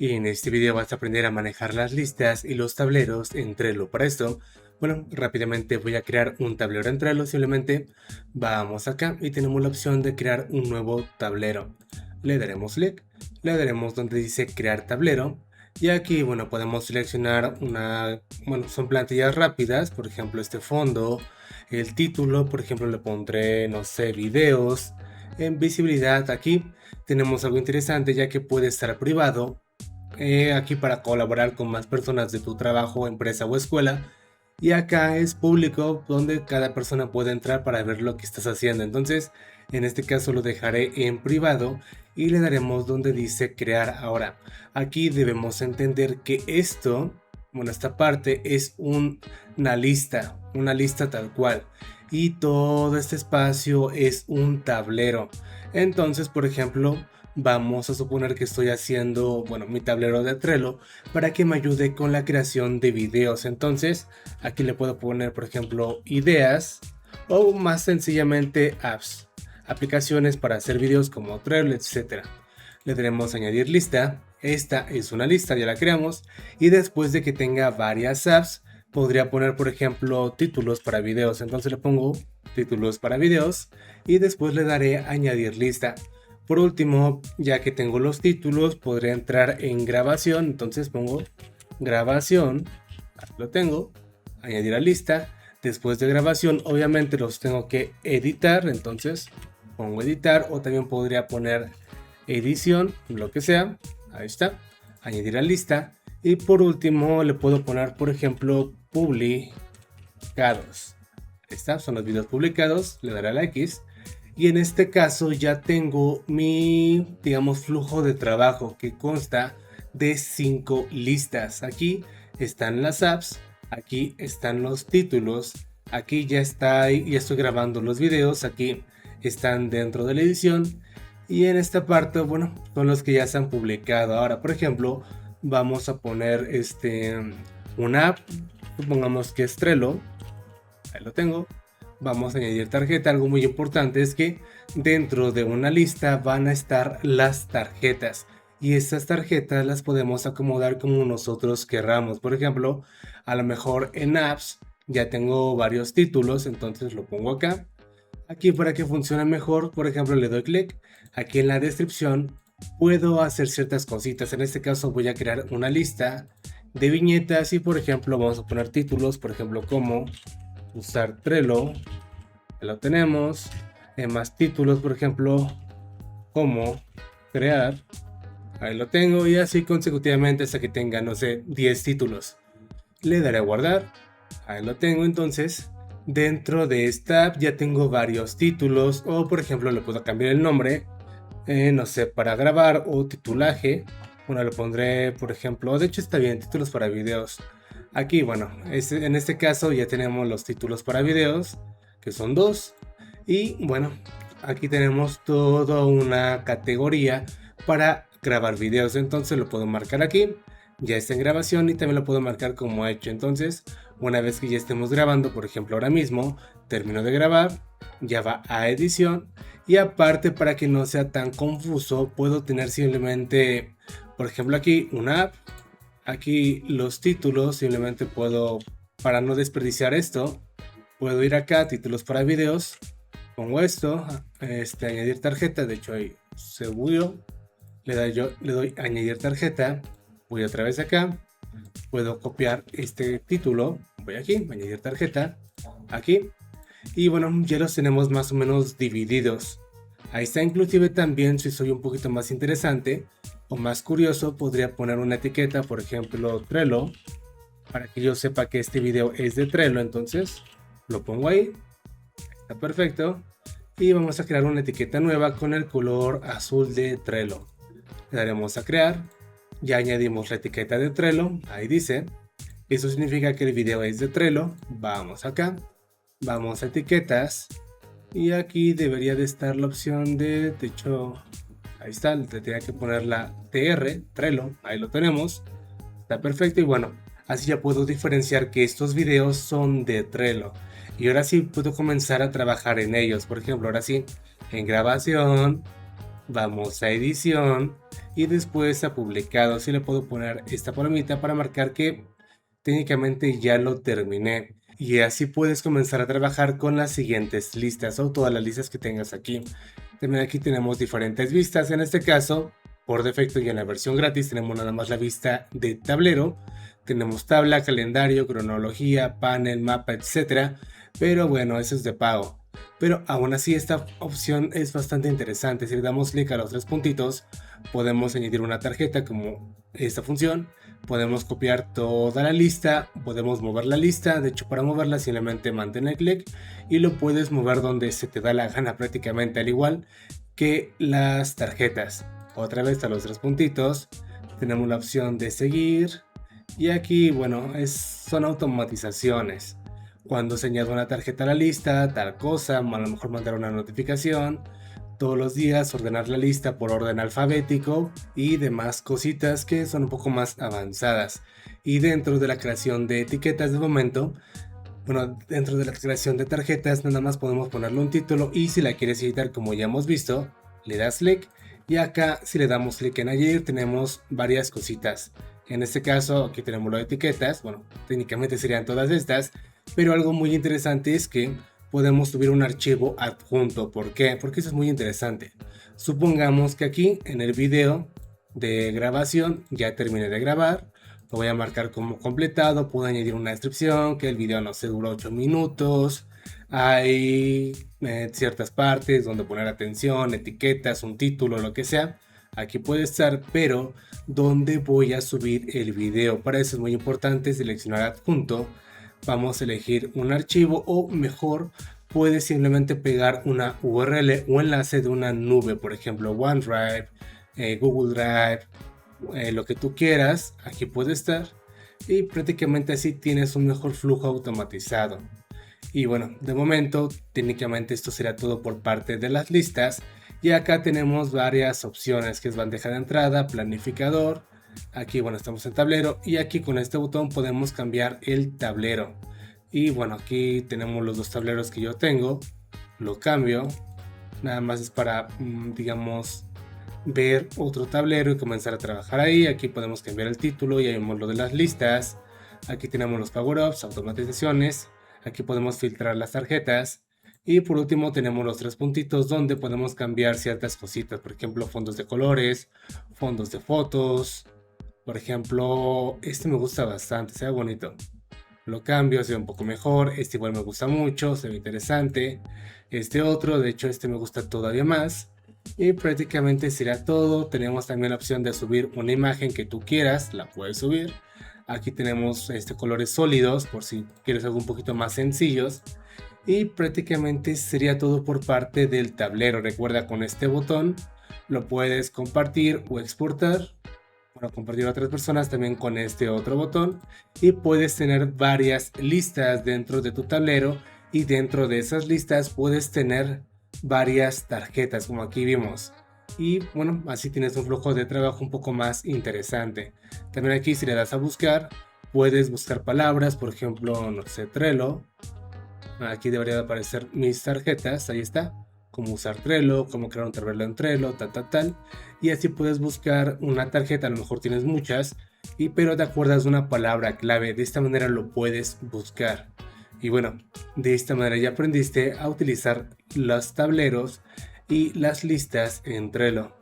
Y en este video vas a aprender a manejar las listas y los tableros en Trello. Para esto, bueno, rápidamente voy a crear un tablero en Trello. Simplemente vamos acá y tenemos la opción de crear un nuevo tablero. Le daremos clic, le daremos donde dice crear tablero. Y aquí, bueno, podemos seleccionar son plantillas rápidas, por ejemplo, este fondo, el título, por ejemplo, le pondré, no sé, videos. En visibilidad aquí tenemos algo interesante ya que puede estar privado aquí para colaborar con más personas de tu trabajo, empresa o escuela. Y acá es público donde cada persona puede entrar para ver lo que estás haciendo. Entonces, en este caso lo dejaré en privado y le daremos donde dice crear ahora. Aquí debemos entender que esta parte es una lista tal cual. Y todo este espacio es un tablero. Entonces, por ejemplo, vamos a suponer que estoy haciendo, mi tablero de Trello para que me ayude con la creación de videos. Entonces, aquí le puedo poner, por ejemplo, ideas o más sencillamente apps, aplicaciones para hacer videos como Trello, etcétera. Le daremos añadir lista. Esta es una lista, ya la creamos. Y después de que tenga varias apps, podría poner, por ejemplo, títulos para videos. Entonces le pongo títulos para videos y después le daré añadir lista. Por último, ya que tengo los títulos, podré entrar en grabación. Entonces pongo grabación, lo tengo, añadir a lista. Después de grabación, obviamente los tengo que editar. Entonces pongo editar o también podría poner edición, lo que sea. Ahí está, añadir a lista. Y por último, le puedo poner, por ejemplo, publicados. Ahí está, son los videos publicados. Le daré a la X. Y en este caso ya tengo mi, flujo de trabajo que consta de 5 listas. Aquí están las apps, aquí están los títulos, aquí ya estoy grabando los videos, aquí están dentro de la edición. Y en esta parte, son los que ya se han publicado. Ahora, por ejemplo, vamos a poner una app, supongamos que es Trello. Ahí lo tengo. Vamos a añadir tarjeta. Algo muy importante es que dentro de una lista van a estar las tarjetas y estas tarjetas las podemos acomodar como nosotros querramos. Por ejemplo, a lo mejor en apps ya tengo varios títulos, entonces lo pongo acá. Aquí para que funcione mejor, por ejemplo, le doy clic. Aquí en la descripción puedo hacer ciertas cositas. En este caso voy a crear una lista de viñetas y, por ejemplo, vamos a poner títulos, por ejemplo, como usar Trello. Lo tenemos. Más títulos, por ejemplo, como crear. Ahí lo tengo y así consecutivamente hasta que tenga, no sé, 10 títulos. Le daré a guardar. Ahí lo tengo. Entonces, dentro de esta app ya tengo varios títulos o, por ejemplo, le puedo cambiar el nombre, no sé, para grabar o titulaje. Lo pondré, por ejemplo, de hecho está bien, títulos para videos. Aquí, en este caso ya tenemos los títulos para videos, que son 2. Y aquí tenemos toda una categoría para grabar videos. Entonces lo puedo marcar aquí, ya está en grabación y también lo puedo marcar como hecho. Entonces, una vez que ya estemos grabando, por ejemplo, ahora mismo termino de grabar, ya va a edición. Y aparte, para que no sea tan confuso, puedo tener simplemente, por ejemplo, aquí una app. Aquí los títulos, simplemente puedo, para no desperdiciar esto, puedo ir acá, títulos para videos, pongo esto, añadir tarjeta, de hecho ahí se bugueó, le doy añadir tarjeta, voy otra vez acá, puedo copiar este título, voy aquí, añadir tarjeta, aquí, y ya los tenemos más o menos divididos. Ahí está. Inclusive también, si soy un poquito más interesante o más curioso, podría poner una etiqueta, por ejemplo Trello, para que yo sepa que este video es de Trello. Entonces lo pongo ahí, está perfecto. Y vamos a crear una etiqueta nueva con el color azul de Trello. Le daremos a crear, ya añadimos la etiqueta de Trello, ahí dice, eso significa que el video es de Trello. Vamos acá, vamos a etiquetas y aquí debería de estar la opción de hecho, ahí está, le tenía que poner la TR, Trello, ahí lo tenemos, está perfecto. Y así ya puedo diferenciar que estos videos son de Trello y ahora sí puedo comenzar a trabajar en ellos. Por ejemplo, ahora sí, en grabación, vamos a edición y después a publicados y le puedo poner esta palomita para marcar que técnicamente ya lo terminé. Y así puedes comenzar a trabajar con las siguientes listas o todas las listas que tengas aquí. También aquí tenemos diferentes vistas. En este caso, por defecto y en la versión gratis tenemos nada más la vista de tablero. Tenemos tabla, calendario, cronología, panel, mapa, etcétera. Pero bueno, eso es de pago. Pero aún así esta opción es bastante interesante. Si le damos clic a los tres puntitos, podemos añadir una tarjeta como esta función. Podemos copiar toda la lista, podemos mover la lista. De hecho, para moverla simplemente mantén el clic y lo puedes mover donde se te da la gana, prácticamente al igual que las tarjetas. Otra vez a los tres puntitos tenemos la opción de seguir y aquí, bueno, son automatizaciones. Cuando se añade una tarjeta a la lista, tal cosa, a lo mejor mandar una notificación, todos los días ordenar la lista por orden alfabético y demás cositas que son un poco más avanzadas. Y dentro de la creación de etiquetas de momento, bueno, dentro de la creación de tarjetas nada más podemos ponerle un título y si la quieres editar como ya hemos visto, le das clic y acá si le damos clic en añadir tenemos varias cositas. En este caso aquí tenemos las etiquetas, bueno, técnicamente serían todas estas, pero algo muy interesante es que podemos subir un archivo adjunto. ¿Por qué? Porque eso es muy interesante. Supongamos que aquí en el video de grabación ya terminé de grabar, lo voy a marcar como completado, puedo añadir una descripción, que el video no se dura 8 minutos, hay ciertas partes donde poner atención, etiquetas, un título, lo que sea, aquí puede estar, pero ¿dónde voy a subir el video? Para eso es muy importante seleccionar adjunto, vamos a elegir un archivo o mejor puedes simplemente pegar una URL o enlace de una nube, por ejemplo OneDrive, Google Drive, lo que tú quieras, aquí puede estar y prácticamente así tienes un mejor flujo automatizado. Y bueno, de momento técnicamente esto será todo por parte de las listas y acá tenemos varias opciones que es bandeja de entrada, planificador, aquí bueno estamos en tablero y aquí con este botón podemos cambiar el tablero y bueno aquí tenemos los dos tableros que yo tengo, lo cambio, nada más es para digamos ver otro tablero y comenzar a trabajar ahí. Aquí podemos cambiar el título, ya vemos lo de las listas, aquí tenemos los power-ups, automatizaciones, aquí podemos filtrar las tarjetas y por último tenemos los tres puntitos donde podemos cambiar ciertas cositas, por ejemplo fondos de colores, fondos de fotos, por ejemplo este me gusta bastante, se ve bonito, lo cambio, se ve un poco mejor, este igual me gusta mucho, se ve interesante, este otro, de hecho este me gusta todavía más. Y prácticamente será todo. Tenemos también la opción de subir una imagen que tú quieras, la puedes subir. Aquí tenemos colores sólidos por si quieres algo un poquito más sencillos. Y prácticamente sería todo por parte del tablero. Recuerda, con este botón lo puedes compartir o exportar. Bueno, compartir a otras personas también con este otro botón. Y puedes tener varias listas dentro de tu tablero. Y dentro de esas listas puedes tener varias tarjetas como aquí vimos y bueno así tienes un flujo de trabajo un poco más interesante. También aquí si le das a buscar puedes buscar palabras, por ejemplo no sé, Trello, aquí debería de aparecer mis tarjetas, ahí está, cómo usar Trello, cómo crear un tablero en Trello, tal y así puedes buscar una tarjeta, a lo mejor tienes muchas pero te acuerdas de una palabra clave, de esta manera lo puedes buscar. Y bueno, de esta manera ya aprendiste a utilizar los tableros y las listas en Trello.